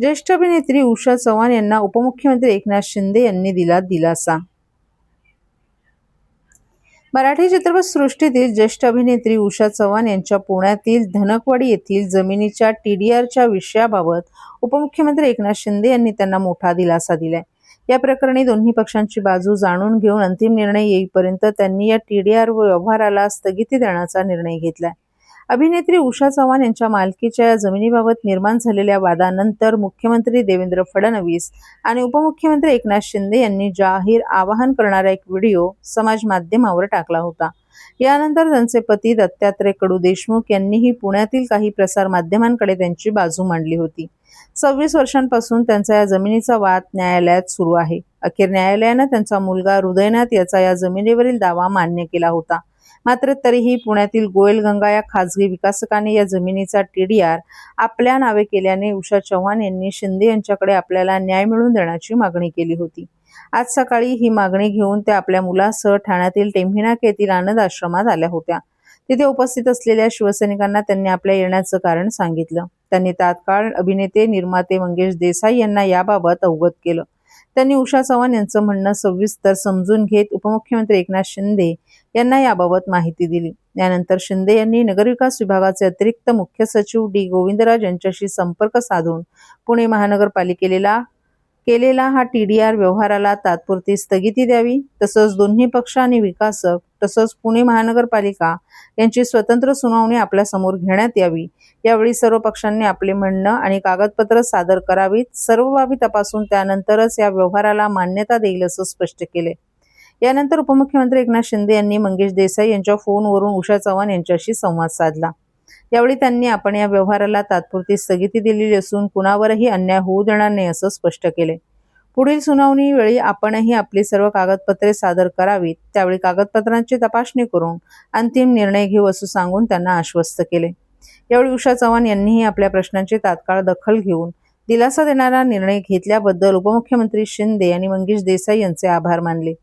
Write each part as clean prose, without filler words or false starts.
ज्येष्ठ अभिनेत्री उषा चव्हाण यांना उपमुख्यमंत्री एकनाथ शिंदे यांनी दिला दिलासा। मराठी चित्रपटसृष्टीतील ज्येष्ठ अभिनेत्री उषा चव्हाण यांच्या पुण्यातील धनकवडी येथील जमिनीच्या TDRच्या विषयाबाबत उपमुख्यमंत्री एकनाथ शिंदे यांनी त्यांना मोठा दिलासा दिलाय। या प्रकरणी दोन्ही पक्षांची बाजू जाणून घेऊन अंतिम निर्णय येईपर्यंत त्यांनी या TDR व्यवहाराला स्थगिती देण्याचा निर्णय घेतलाय। अभिनेत्री उषा चव्हाण यांच्या मालकीच्या या जमिनीबाबत निर्माण झालेल्या वादानंतर मुख्यमंत्री देवेंद्र फडणवीस आणि उपमुख्यमंत्री एकनाथ शिंदे यांनी जाहीर आवाहन करणारा एक व्हिडिओ समाज माध्यमावर टाकला होता। यानंतर त्यांचे पती दत्तात्रय कडू देशमुख यांनीही पुण्यातील काही प्रसार माध्यमांकडे त्यांची बाजू मांडली होती। 26 वर्षांपासून त्यांचा या जमिनीचा वाद न्यायालयात सुरू आहे। अखेर न्यायालयाने त्यांचा मुलगा हृदयनाथ याचा या जमिनीवरील दावा मान्य केला होता। मात्र तरीही पुण्यातील गोयलगंगा या खासगी विकासकाने या जमिनीचा TDR आपल्या नावे केल्याने उषा चव्हाण यांनी शिंदे यांच्याकडे आपल्याला न्याय मिळवून देण्याची मागणी केली होती। आज सकाळी ही मागणी घेऊन त्या आपल्या मुलासह ठाण्यातील टेंभीनाका येथील आनंद आश्रमात आल्या होत्या। तिथे उपस्थित असलेल्या शिवसैनिकांना त्यांनी आपल्या येण्याचं कारण सांगितलं। त्यांनी तात्काळ अभिनेते निर्माते मंगेश देसाई यांना याबाबत अवगत केलं। त्यांनी उषा चव्हाण यांचं म्हणणं सविस्तर समजून घेत उपमुख्यमंत्री एकनाथ शिंदे यांना याबाबत माहिती दिली। यानंतर शिंदे यांनी नगरविकास विभागाचे अतिरिक्त मुख्य सचिव D गोविंदराज यांच्याशी संपर्क साधून पुणे महानगरपालिकेला हा TDR व्यवहाराला तात्पुरती स्थगिती द्यावी, तसंच दोन्ही पक्ष आणि विकासक तसंच पुणे महानगरपालिका यांची स्वतंत्र सुनावणी आपल्या समोर घेण्यात यावी। यावेळी सर्व पक्षांनी आपले म्हणणं आणि कागदपत्र सादर करावीत। सर्व बाबी तपासून त्यानंतरच या व्यवहाराला मान्यता देईल असं स्पष्ट केले। यानंतर उपमुख्यमंत्री एकनाथ शिंदे यांनी मंगेश देसाई यांच्या फोनवरून उषा चव्हाण यांच्याशी संवाद साधला। यावेळी त्यांनी आपण या व्यवहाराला तात्पुरती स्थगिती दिलेली असून कुणावरही अन्याय होऊ देणार नाही असं स्पष्ट केले। पुढील सुनावणी वेळी आपणही आपली सर्व कागदपत्रे सादर करावीत। त्यावेळी कागदपत्रांची तपासणी करून अंतिम निर्णय घेऊ असं सांगून त्यांना आश्वस्त केले। यावेळी उषा चव्हाण यांनीही आपल्या प्रश्नांची तात्काळ दखल घेऊन दिलासा देणारा निर्णय घेतल्याबद्दल उपमुख्यमंत्री शिंदे आणि मंगेश देसाई यांचे आभार मानले।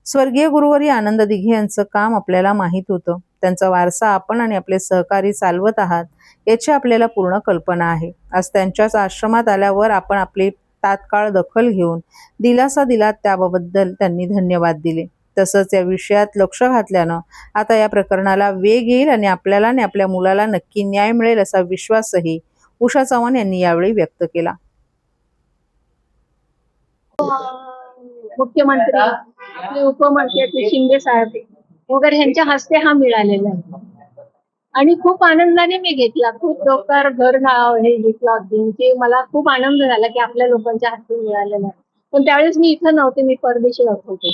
स्वर्गीय गुरुवर्य आनंद दिघे यांचं काम आपल्याला माहीत होतं। त्यांचा वारसा आपण आणि आपले सहकारी चालवत आहात याची आपल्याला पूर्ण कल्पना आहे। आज त्यांच्याच आश्रमात आल्यावर आपण आपली तात्काळ दखल घेऊन दिलासा दिला त्याबद्दल त्यांनी धन्यवाद दिले। तसंच या विषयात लक्ष घातल्यानं आता या प्रकरणाला वेग येईल आणि आपल्याला आणि आपल्या मुलाला नक्की न्याय मिळेल असा विश्वासही उषा चव्हाण यांनी यावेळी व्यक्त केला। मुख्यमंत्री आपले उपमुख्यमंत्री शिंदे साहेब वगैरे यांच्या हस्ते हा मिळालेला आहे आणि खूप आनंदाने मी घेतला। खूप लोकांवर घर हे घेतला की मला खूप आनंद झाला की आपल्या लोकांच्या हस्ते मिळालेला आहे। पण त्यावेळेस मी इथं नव्हते, मी परदेशी राहत होते।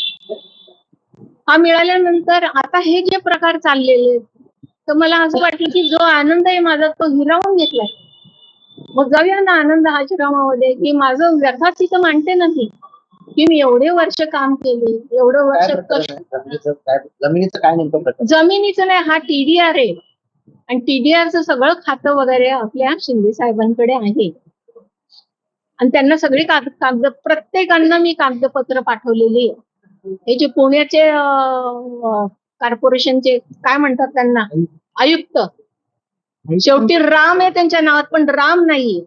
हा मिळाल्यानंतर आता हे जे प्रकार चाललेले तर मला असं वाटलं की जो आनंद आहे माझा तो हिरावून घेतलाय। मग जाऊया ना आनंद आश्रमामध्ये की माझं व्यथा तिथं मांडते नाही की मी एवढे वर्ष काम केले, एवढं वर्ष जमिनीचं काय नेमकं प्रकार? जमिनीचं नाही, हा TDR आहे आणि TDRचं सगळं खातं वगैरे आपल्या शिंदे साहेबांकडे आहे आणि त्यांना सगळी कागद प्रत्येकांना मी कागदपत्र पाठवलेली आहे। हे जे पुण्याचे कॉर्पोरेशनचे काय म्हणतात त्यांना आयुक्त, शेवटी राम आहे त्यांच्या नावात पण राम नाहीये,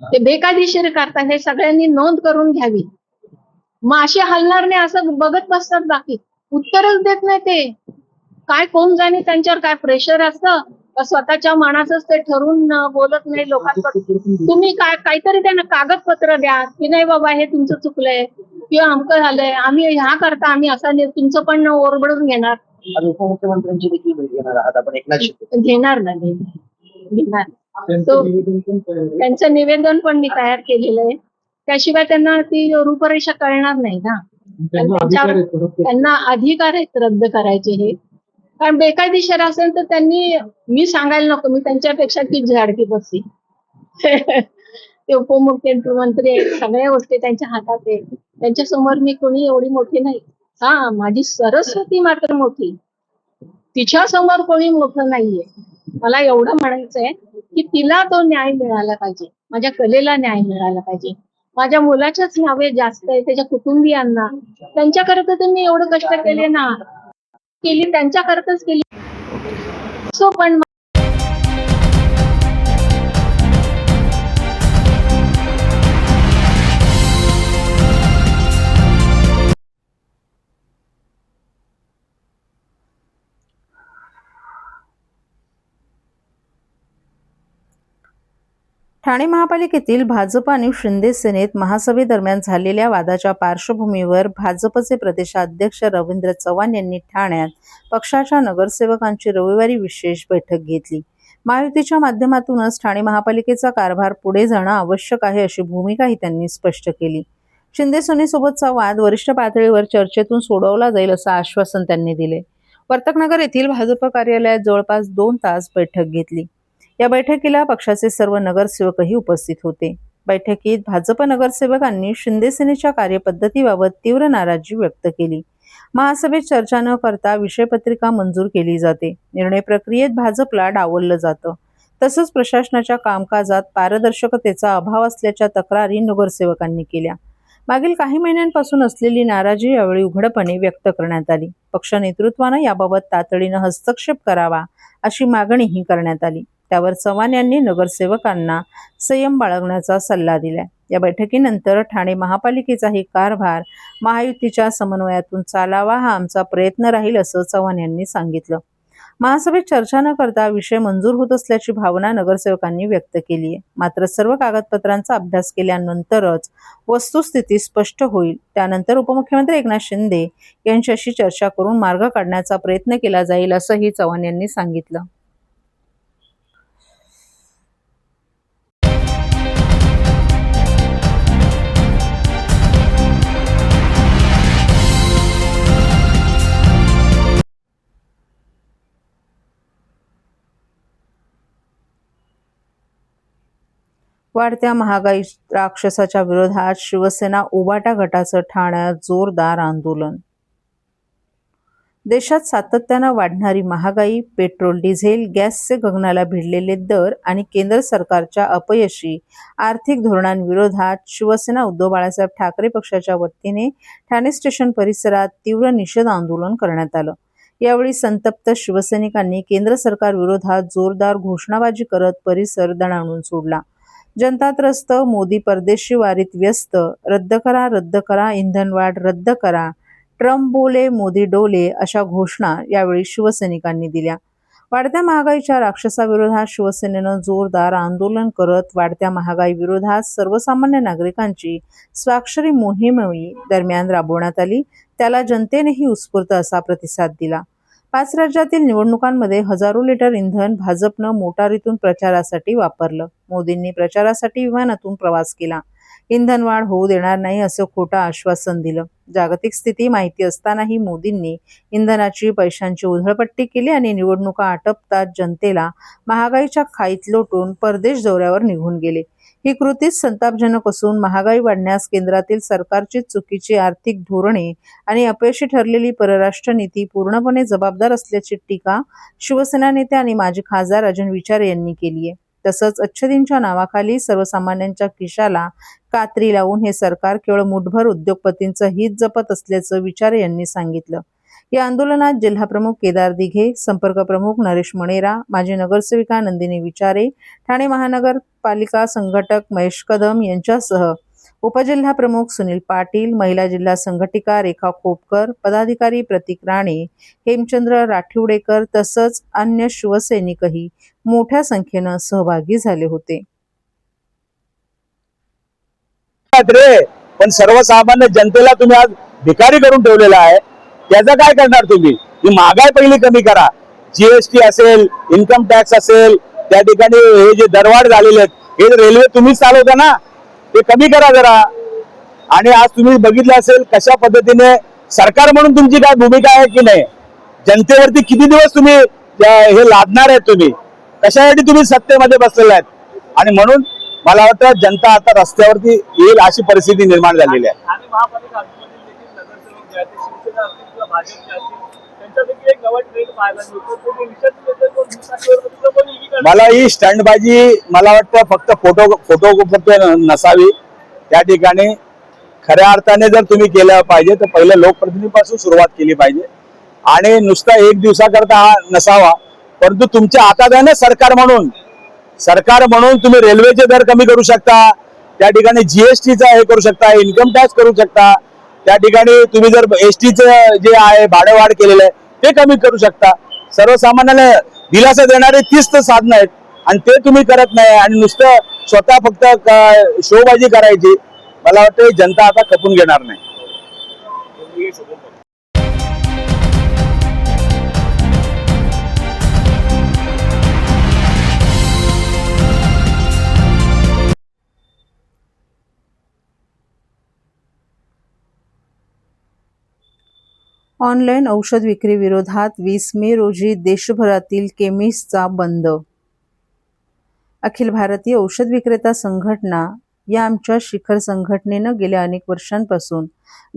ते बेकायदेशीर करतात, हे सगळ्यांनी नोंद करून घ्यावी। मग असे हलणार नाही असं बघत बसतात, बाकी उत्तरच देत नाही ते। काय कोण जाणे त्यांच्यावर काय प्रेशर असतं, स्वतःच्या मनाचंच ते ठरवून बोलत नाही लोकांकडे। तुम्ही काहीतरी त्यांना कागदपत्र द्या की नाही बाबा हे तुमचं चुकलंय किंवा अमकं झालंय, आम्ही ह्या करता आम्ही असं तुमचं पण ओरबडून घेणार। उपमुख्यमंत्र्यांची देखील भेट घेणार आहात आपण एकनाथ शिंदे? घेणार ना, घेणार। त्यांचं निवेदन पण मी तयार केलेलं आहे, त्याशिवाय त्यांना ती रूपरेषा कळणार नाही ना। त्यांना अधिकार आहेत रद्द करायचे हे, कारण बेकायदेशीर असेल तर त्यांनी, मी सांगायला नको, मी त्यांच्यापेक्षा ती झाडकी बसली। ते उपमुख्यमंत्री आहेत, सगळ्या गोष्टी त्यांच्या हातात आहे, त्यांच्या समोर मी कोणी एवढी मोठी नाही। हा, माझी सरस्वती मात्र मोठी, तिच्या समोर कोणी मोठं नाहीये। मला एवढं म्हणायचंय की तिला तो न्याय मिळाला पाहिजे, माझ्या कलेला न्याय मिळाला पाहिजे, माझ्या मुलाच्याच नावे जास्त आहे, त्याच्या कुटुंबियांना, त्यांच्याकरता तर मी एवढं कष्ट केले ना, त्यांच्याकरताच केली। सो पण ठाणे महापालिकेतील भाजप आणि शिंदे सेनेत महासभेदरम्यान झालेल्या वादाच्या पार्श्वभूमीवर भाजपचे प्रदेशाध्यक्ष रवींद्र चव्हाण यांनी ठाण्यात पक्षाच्या नगरसेवकांची रविवारी विशेष बैठक घेतली. महायुतीच्या माध्यमातूनच ठाणे महापालिकेचा कारभार पुढे जाणं आवश्यक आहे अशी भूमिकाही त्यांनी स्पष्ट केली. शिंदे सेनेसोबतचा वाद वरिष्ठ पातळीवर चर्चेतून सोडवला जाईल असं आश्वासन त्यांनी दिले. वर्तकनगर येथील भाजप कार्यालयात जवळपास 2 तास बैठक घेतली. या बैठकीला पक्षाचे सर्व नगरसेवकही उपस्थित होते. बैठकीत भाजप नगरसेवकांनी शिंदे सेनेच्या कार्यपद्धतीबाबत तीव्र नाराजी व्यक्त केली. महासभेत चर्चा न करता विषयपत्रिका मंजूर केली जाते. निर्णय प्रक्रियेत भाजपला डावललं जातं. तसंच प्रशासनाच्या कामकाजात पारदर्शकतेचा अभाव असल्याच्या तक्रारी नगरसेवकांनी केल्या. मागील काही महिन्यांपासून असलेली नाराजी यावेळी उघडपणे व्यक्त करण्यात आली. पक्ष नेतृत्वानं याबाबत तातडीनं हस्तक्षेप करावा अशी मागणीही करण्यात आली. त्यावर चव्हाण यांनी नगरसेवकांना संयम बाळगण्याचा सल्ला दिला. या बैठकीनंतर ठाणे महापालिकेचाही कारभार महायुतीच्या समन्वयातून चालावा हा आमचा प्रयत्न राहील असं चव्हाण यांनी सांगितलं. महासभेत चर्चा न करता विषय मंजूर होत असल्याची भावना नगरसेवकांनी व्यक्त केली आहे. मात्र सर्व कागदपत्रांचा अभ्यास केल्यानंतरच वस्तुस्थिती स्पष्ट होईल. त्यानंतर उपमुख्यमंत्री एकनाथ शिंदे यांच्याशी चर्चा करून मार्ग काढण्याचा प्रयत्न केला जाईल असंही चव्हाण यांनी सांगितलं. वाढत्या महागाई राक्षसाच्या विरोधात शिवसेना उबाटा गटाचं ठाण्यात जोरदार आंदोलन. देशात सातत्यानं वाढणारी महागाई, पेट्रोल, डिझेल, गॅसचे गगनाला भिडलेले दर आणि केंद्र सरकारच्या अपयशी आर्थिक धोरणांविरोधात शिवसेना उद्धव बाळासाहेब ठाकरे पक्षाच्या वतीने ठाणे स्टेशन परिसरात तीव्र निषेध आंदोलन करण्यात आलं. यावेळी संतप्त शिवसैनिकांनी केंद्र सरकार विरोधात जोरदार घोषणाबाजी करत परिसर दणाणून सोडला. जनता त्रस्त, मोदी परदेशी वारीत व्यस्त, रद्द करा, इंधनवाढ रद्द करा, ट्रम्प बोले मोदी डोले अशा घोषणा यावेळी शिवसैनिकांनी दिल्या. वाढत्या महागाईच्या राक्षसाविरोधात शिवसेनेनं जोरदार आंदोलन करत वाढत्या महागाई विरोधात सर्वसामान्य नागरिकांची स्वाक्षरी मोहीमही दरम्यान राबवण्यात आली. त्याला जनतेनेही उत्स्फूर्त असा प्रतिसाद दिला. 5 राज्यातील निवडणुकांमध्ये हजारो लिटर इंधन भाजपनं मोटारीतून प्रचारासाठी वापरलं. मोदींनी प्रचारासाठी विमानातून प्रवास केला. इंधनवाढ होऊ देणार नाही असं खोटं आश्वासन दिलं. जागतिक स्थिती माहिती असतानाही मोदींनी इंधनाची पैशांची उधळपट्टी केली आणि निवडणुका आटपतात जनतेला महागाईच्या खाईत लोटून परदेश दौऱ्यावर निघून गेले. ही कृतीच संतापजनक असून महागाई वाढण्यास केंद्रातील सरकारची चुकीची आर्थिक धोरणे आणि अपयशी ठरलेली परराष्ट्र नीती पूर्णपणे जबाबदार असल्याची टीका शिवसेना नेते आणि माजी खासदार राजन विचारे यांनी केली आहे. तसंच अच्छदिनच्या नावाखाली सर्वसामान्यांच्या खिशाला कात्री लावून हे सरकार केवळ मुठभर उद्योगपतींचं हित जपत असल्याचं विचारे यांनी सांगितलं. या आंदोलनात जिल्हाप्रमुख केदार दिघे, संपर्क प्रमुख नरेश मणेरा, माजी नगरसेविका नंदिनी विचारे, ठाणे महानगरपालिका संघटक महेश कदम यांच्यासह उपजिल्हा प्रमुख सुनील पाटील, महिला जिल्हा संघटिका रेखा खोपकर, पदाधिकारी प्रतीक राणे, हेमचंद्र राठिवडेकर तसंच अन्य शिवसैनिकही मोठ्या संख्येनं सहभागी झाले होते. पण सर्वसामान्य जनतेला तुम्ही आज भिकारी करून ठेवलेला आहे. त्याचं काय करणार तुम्ही? ही महागाई पहिली कमी करा. जीएसटी असेल, इन्कम टॅक्स असेल, त्या ठिकाणी हे जे दरवाढ झालेले आहेत हे रेल्वे तुम्हीच चालवता ना, ते कमी करा जरा. आणि आज तुम्ही बघितलं असेल कशा पद्धतीने सरकार म्हणून तुमची काय भूमिका आहे की नाही. जनतेवरती किती दिवस तुम्ही हे लादणार आहेत, तुम्ही कशासाठी तुम्ही सत्तेमध्ये बसलेले आहेत. आणि म्हणून मला वाटतं जनता आता रस्त्यावरती येईल अशी परिस्थिती निर्माण झालेली आहे. मला ही स्टंटबाजी मला वाटतं फक्त फोटो नसावी. त्या ठिकाणी खऱ्या अर्थाने जर तुम्ही केलं पाहिजे तर पहिलं लोकप्रतिनिधीपासून सुरुवात केली पाहिजे आणि नुसता एक दिवसाकरता हा नसावा. परंतु तुमच्या हातात आहे ना सरकार म्हणून तुम्ही रेल्वेचे दर कमी करू शकता, त्या ठिकाणी जीएसटीचा हे करू शकता, इन्कम टॅक्स करू शकता, त्या ठिकाणी तुम्ही जर एसटीचं जे आहे भाडेवाढ केलेलं आहे ते कमी करू शकता. सर्वसामान्याला दिलासा देणारे 30 साधनं आहेत. आणि ते तुम्ही करत नाही आणि नुसतं स्वतः फक्त शोबाजी करायची. मला वाटतं जनता आता खपून घेणार नाही. ऑनलाईन औषध विक्री विरोधात 20 मे रोजी देशभरातील केमिस्टचा बंद. अखिल भारतीय औषध विक्रेता संघटना या आमच्या शिखर संघटनेनं गेल्या अनेक वर्षांपासून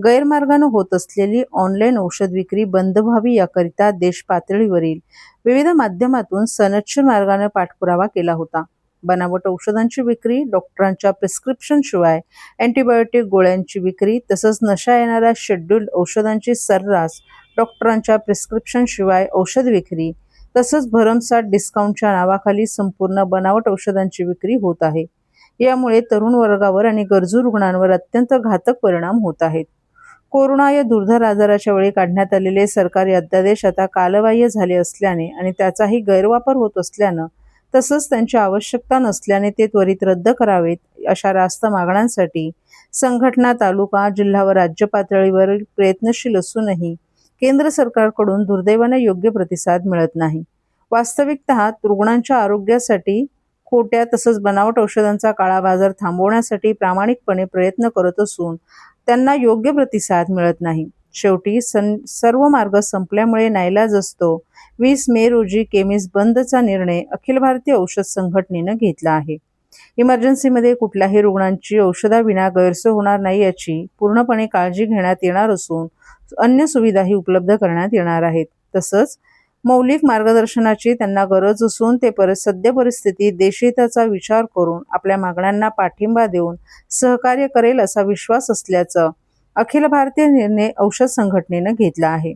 गैरमार्गानं होत असलेली ऑनलाईन औषध विक्री बंद व्हावी याकरिता देश पातळीवरील विविध माध्यमातून सनदशीर मार्गाने पाठपुरावा केला होता. बनावट औषधांची विक्री, डॉक्टरांच्या प्रिस्क्रिप्शनशिवाय अँटीबायोटिक गोळ्यांची विक्री तसंच नशा येणाऱ्या शेड्यूल्ड औषधांची सर्रास डॉक्टरांच्या प्रिस्क्रिप्शनशिवाय औषध विक्री तसंच भरमसाठ डिस्काउंटच्या नावाखाली संपूर्ण बनावट औषधांची विक्री होत आहे. यामुळे तरुण वर्गावर आणि गरजू रुग्णांवर अत्यंत घातक परिणाम होत आहेत. कोरोना या दुर्धर आजाराच्या वेळी काढण्यात आलेले सरकारी अध्यादेश आता कालबाह्य झाले असल्याने आणि त्याचाही गैरवापर होत असल्यानं तसंच त्यांची आवश्यकता नसल्याने ते त्वरित रद्द करावेत अशा रास्त मागण्यांसाठी संघटना तालुका, जिल्हा व राज्य पातळीवर प्रयत्नशील असूनही केंद्र सरकारकडून दुर्दैवाने योग्य प्रतिसाद मिळत नाही. वास्तविकतः रुग्णांच्या आरोग्यासाठी खोट्या तसंच बनावट औषधांचा काळा बाजार थांबवण्यासाठी प्रामाणिकपणे प्रयत्न करत असून त्यांना योग्य प्रतिसाद मिळत नाही. शेवटी सर्व मार्ग संपल्यामुळे नाईलाज असतो 20 मे रोजी केमिस्ट बंदचा निर्णय अखिल भारतीय औषध संघटनेनं घेतला आहे. इमर्जन्सीमध्ये कुठल्याही रुग्णांची औषधाविना गैरसोय होणार नाही याची पूर्णपणे काळजी घेण्यात येणार असून अन्य सुविधाही उपलब्ध करण्यात येणार आहेत. तसंच मौलिक मार्गदर्शनाची त्यांना गरज असून ते सद्य परिस्थितीत देशहिताचा विचार करून आपल्या मागण्यांना पाठिंबा देऊन सहकार्य करेल असा विश्वास असल्याचं अखिल भारतीय निर्णय औषध संघटनेनं घेतला आहे.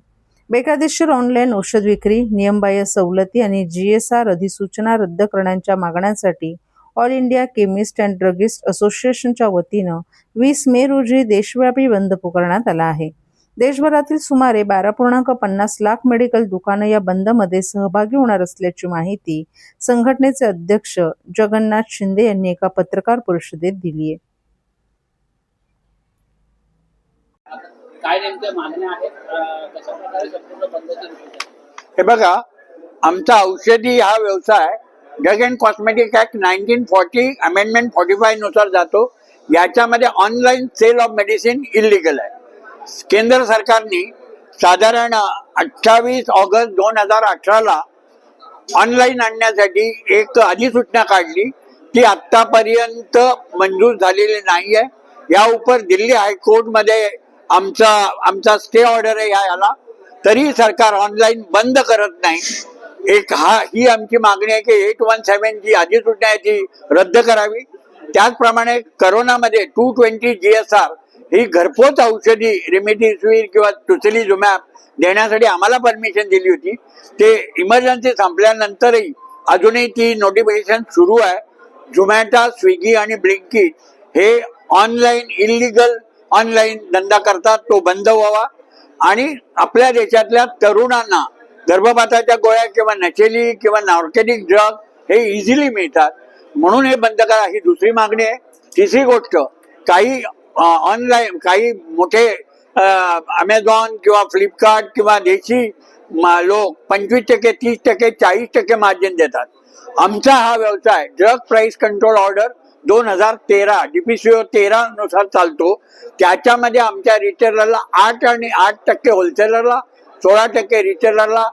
बेकायदेशीर ऑनलाईन औषध विक्री, नियमबाह्य सवलती आणि GSR अधिसूचना रद्द करण्याच्या मागण्यांसाठी all India chemist and druggist असोसिएशनच्या वतीनं 20 मे रोजी देशव्यापी बंद पुकारण्यात आला आहे. देशभरातील सुमारे 12.50 लाख मेडिकल दुकानं या बंदमध्ये सहभागी होणार असल्याची माहिती संघटनेचे अध्यक्ष जगन्नाथ शिंदे यांनी एका पत्रकार परिषदेत दिली आहे. काय नेमक्या मागण्या आहेत, कशा प्रकारे संपूर्ण बंदची विषय? हे बघा, आमचा औषधी हा व्यवसाय drug and cosmetic act 1940 amendment 45 नुसार जातो. याच्यामध्ये online sale of medicine illegal आहे. केंद्र सरकारने साधारण 28 ऑगस्ट 2018 ऑनलाईन आणण्यासाठी एक अधिसूचना काढली. ती आतापर्यंत मंजूर झालेली नाहीये. या उपर दिल्ली हायकोर्टमध्ये आमचा स्टे ऑर्डर आहे याला, तरी सरकार ऑनलाईन बंद करत नाही. ही आमची मागणी आहे की 817 जी अधिसूचना आहे ती रद्द करावी. त्याचप्रमाणे करोनामध्ये 220 GSR ही घरपोच औषधी रेमडेसिवीर किंवा टुसिलिझुमॅब देण्यासाठी आम्हाला परमिशन दिली होती. ते इमर्जन्सी संपल्यानंतरही अजूनही ती नोटिफिकेशन सुरू आहे. झोमॅटो, स्विगी आणि ब्लिंकिट हे इलिगल ऑनलाईन धंदा करतात, तो बंद व्हावा. आणि आपल्या देशातल्या तरुणांना गर्भपाताच्या गोळ्या किंवा नशेली किंवा नार्कोटिक ड्रग हे इझिली मिळतात, म्हणून हे बंद करा, ही दुसरी मागणी आहे. तिसरी गोष्ट, काही ऑनलाईन काही मोठे अमेझॉन किंवा फ्लिपकार्ट किंवा देशी लोक 25%, 30%, 40% मार्जिन देतात. आमचा हा व्यवसाय drug price control order 2013 DPCO 13 नुसार चालतो. त्याच्यामध्ये आमच्या रिटेलरला 8% होलसेलरला, 16% रिटेलरला,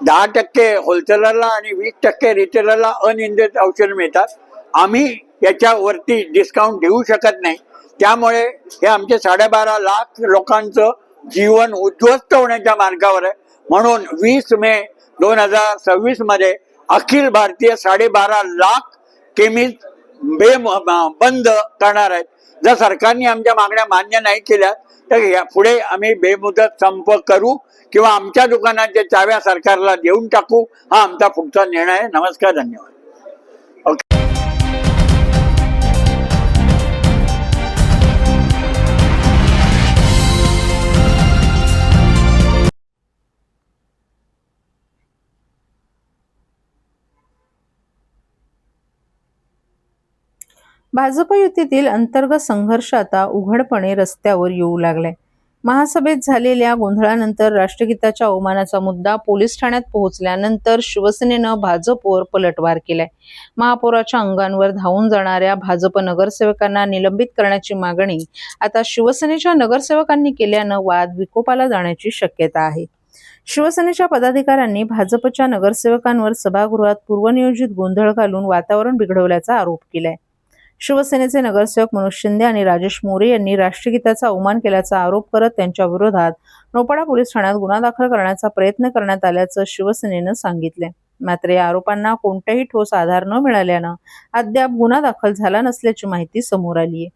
10% होलसेलरला आणि 20% रिटेलरला अनियंत्रित औषध मिळतात. आम्ही याच्यावरती डिस्काउंट देऊ शकत नाही. त्यामुळे हे आमचे 12.5 लाख लोकांचं जीवन उद्ध्वस्त होण्याच्या मार्गावर आहे. म्हणून 20 मे 2026 मध्ये अखिल भारतीय 12.5 लाख केमिस्ट बंद करणार आहेत. जर सरकारने आमच्या मागण्या मान्य नाही केल्या तर पुढे आम्ही बेमुदत संप करू किंवा आमच्या दुकानाच्या चाव्या सरकारला देऊन टाकू. हा आमचा पुढचा निर्णय आहे. नमस्कार, धन्यवाद. भाजप युतीतील अंतर्गत संघर्ष आता उघडपणे रस्त्यावर येऊ लागलाय. महासभेत झालेल्या गोंधळानंतर राष्ट्रगीताच्या अवमानाचा मुद्दा पोलीस ठाण्यात पोहोचल्यानंतर शिवसेनेनं भाजपवर पलटवार केलाय. महापौराच्या अंगांवर धावून जाणाऱ्या भाजप नगरसेवकांना निलंबित करण्याची मागणी आता शिवसेनेच्या नगरसेवकांनी केल्यानं वाद विकोपाला जाण्याची शक्यता आहे. शिवसेनेच्या पदाधिकाऱ्यांनी भाजपच्या नगरसेवकांवर सभागृहात पूर्वनियोजित गोंधळ घालून वातावरण बिघडवल्याचा आरोप केलाय. शिवसेनेचे नगरसेवक मनोज शिंदे आणि राजेश मोरे यांनी राष्ट्रगीताचा अवमान केल्याचा आरोप करत त्यांच्या विरोधात नौपाडा पोलीस ठाण्यात गुन्हा दाखल करण्याचा प्रयत्न करण्यात आल्याचं शिवसेनेनं सांगितलंय. मात्र या आरोपांना कोणताही ठोस आधार न मिळाल्यानं अद्याप गुन्हा दाखल झाला नसल्याची माहिती समोर आली आहे.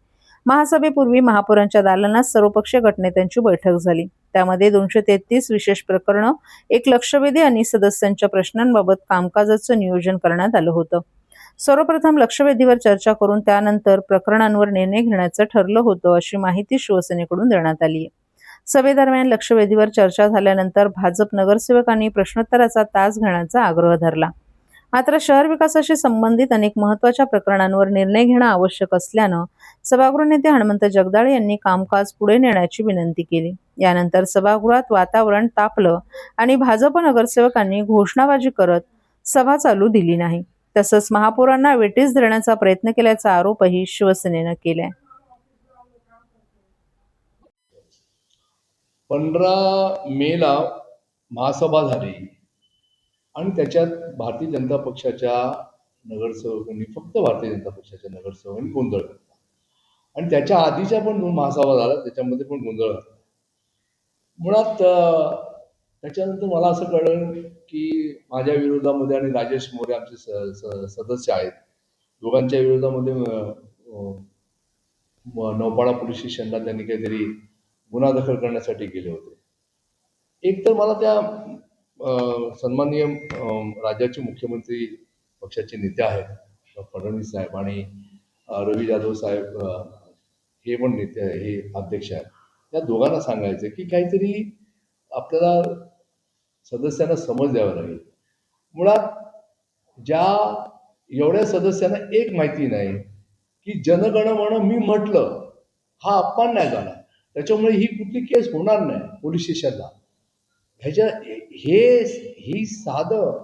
महासभेपूर्वी महापौरांच्या दालनात सर्वपक्षीय गटनेत्यांची बैठक झाली. त्यामध्ये 233 विशेष प्रकरणं, एक लक्षवेधी आणि सदस्यांच्या प्रश्नांबाबत कामकाजाचं नियोजन करण्यात आलं होतं. सर्वप्रथम लक्षवेधीवर चर्चा करून त्यानंतर प्रकरणांवर निर्णय घेण्याचं ठरलं होतं, अशी माहिती शिवसेनेकडून देण्यात आली आहे. सभेदरम्यान लक्षवेधीवर चर्चा झाल्यानंतर भाजप नगरसेवकांनी प्रश्नोत्तराचा तास घेण्याचा आग्रह धरला. मात्र शहर विकासाशी संबंधित अनेक महत्त्वाच्या प्रकरणांवर निर्णय घेणं आवश्यक असल्यानं सभागृह नेते हनुमंत जगदाळे यांनी कामकाज पुढे नेण्याची विनंती केली. यानंतर सभागृहात वातावरण तापलं आणि भाजप नगरसेवकांनी घोषणाबाजी करत सभा चालू दिली नाही. तसंच महापौरांना वेठीस धरण्याचा प्रयत्न केल्याचा आरोपही शिवसेनेनं केलाय. 15 मेला महासभा झाली आणि त्याच्यात भारतीय जनता पक्षाच्या नगरसेवकांनी, फक्त भारतीय जनता पक्षाच्या नगरसेवकांनी गोंधळ घातला आणि त्याच्या आधीच्या पण 2 महासभा झाल्या, त्याच्यामध्ये पण गोंधळ घातला. मुळात त्याच्यानंतर मला असं कळलं की माझ्या विरोधामध्ये आणि राजेश मोरे आमचे सदस्य आहेत, दोघांच्या विरोधामध्ये नौपाडा पोलीस स्टेशनला त्यांनी काहीतरी गुन्हा दाखल करण्यासाठी गेले होते. एक तर मला त्या सन्माननीय राज्याचे मुख्यमंत्री पक्षाचे नेते आहेत फडणवीस साहेब आणि रवी जाधव साहेब, हे पण नेते, हे अध्यक्ष आहेत, त्या दोघांना सांगायचं की काहीतरी आपल्याला सदस्यांना समज द्यावं लागेल. मुळात ज्या एवढ्या सदस्यांना एक माहिती नाही की जनगणमन मी म्हटलं हा अपमान नाही झाला, त्याच्यामुळे ही कुठली केस होणार नाही पोलीस स्टेशनला. ही साधं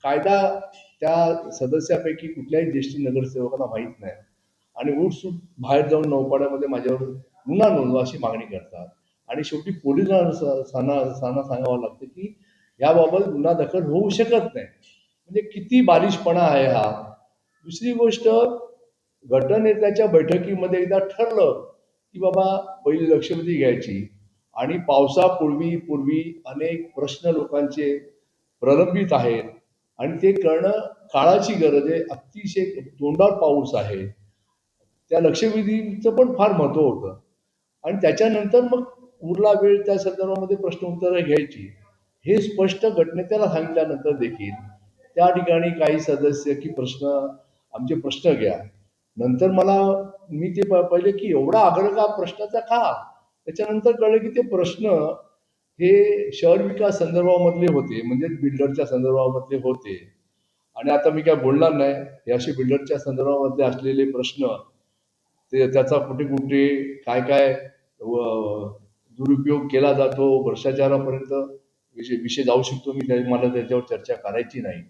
कायदा त्या सदस्यापैकी कुठल्याही ज्येष्ठ नगरसेवकांना माहीत नाही आणि उठसूट बाहेर जाऊन नौपाड्यामध्ये माझ्यावर गुन्हा नोंदवा अशी मागणी करतात आणि शेवटी पोलिसांना सांगावं लागतं की याबाबत गुन्हा दाखल होऊ शकत नाही. म्हणजे किती बालिशपणा आहे हा. दुसरी गोष्ट, गटनेत्याच्या बैठकीमध्ये एकदा ठरलं की बाबा पहिली लक्षवेधी घ्यायची आणि पावसापूर्वी अनेक प्रश्न लोकांचे प्रलंबित आहेत आणि ते करणं काळाची गरज आहे. अतिशय तोंडावर पाऊस आहे, त्या लक्षवेधीचं पण फार महत्त्व होतं आणि त्याच्यानंतर मग उरला वेळ त्या संदर्भामध्ये प्रश्न उत्तरं घ्यायची. हे स्पष्ट गटनेत्याला सांगितल्यानंतर देखील त्या ठिकाणी काही सदस्य की आमचे प्रश्न घ्या. नंतर मी ते पहिले की एवढा आग्रह का प्रश्नाचा का, त्याच्यानंतर कळलं की ते प्रश्न हे शहर विकास संदर्भामधले होते, म्हणजे बिल्डरच्या संदर्भामधले होते. आणि आता मी काय बोलणार नाही, हे असे बिल्डरच्या संदर्भामध्ये असलेले प्रश्न, त्याचा कुठे काय दुरुपयोग केला जातो, भ्रष्टाचारापर्यंत विषय जाऊ शकतो. मला त्याच्यावर चर्चा करायची नाही.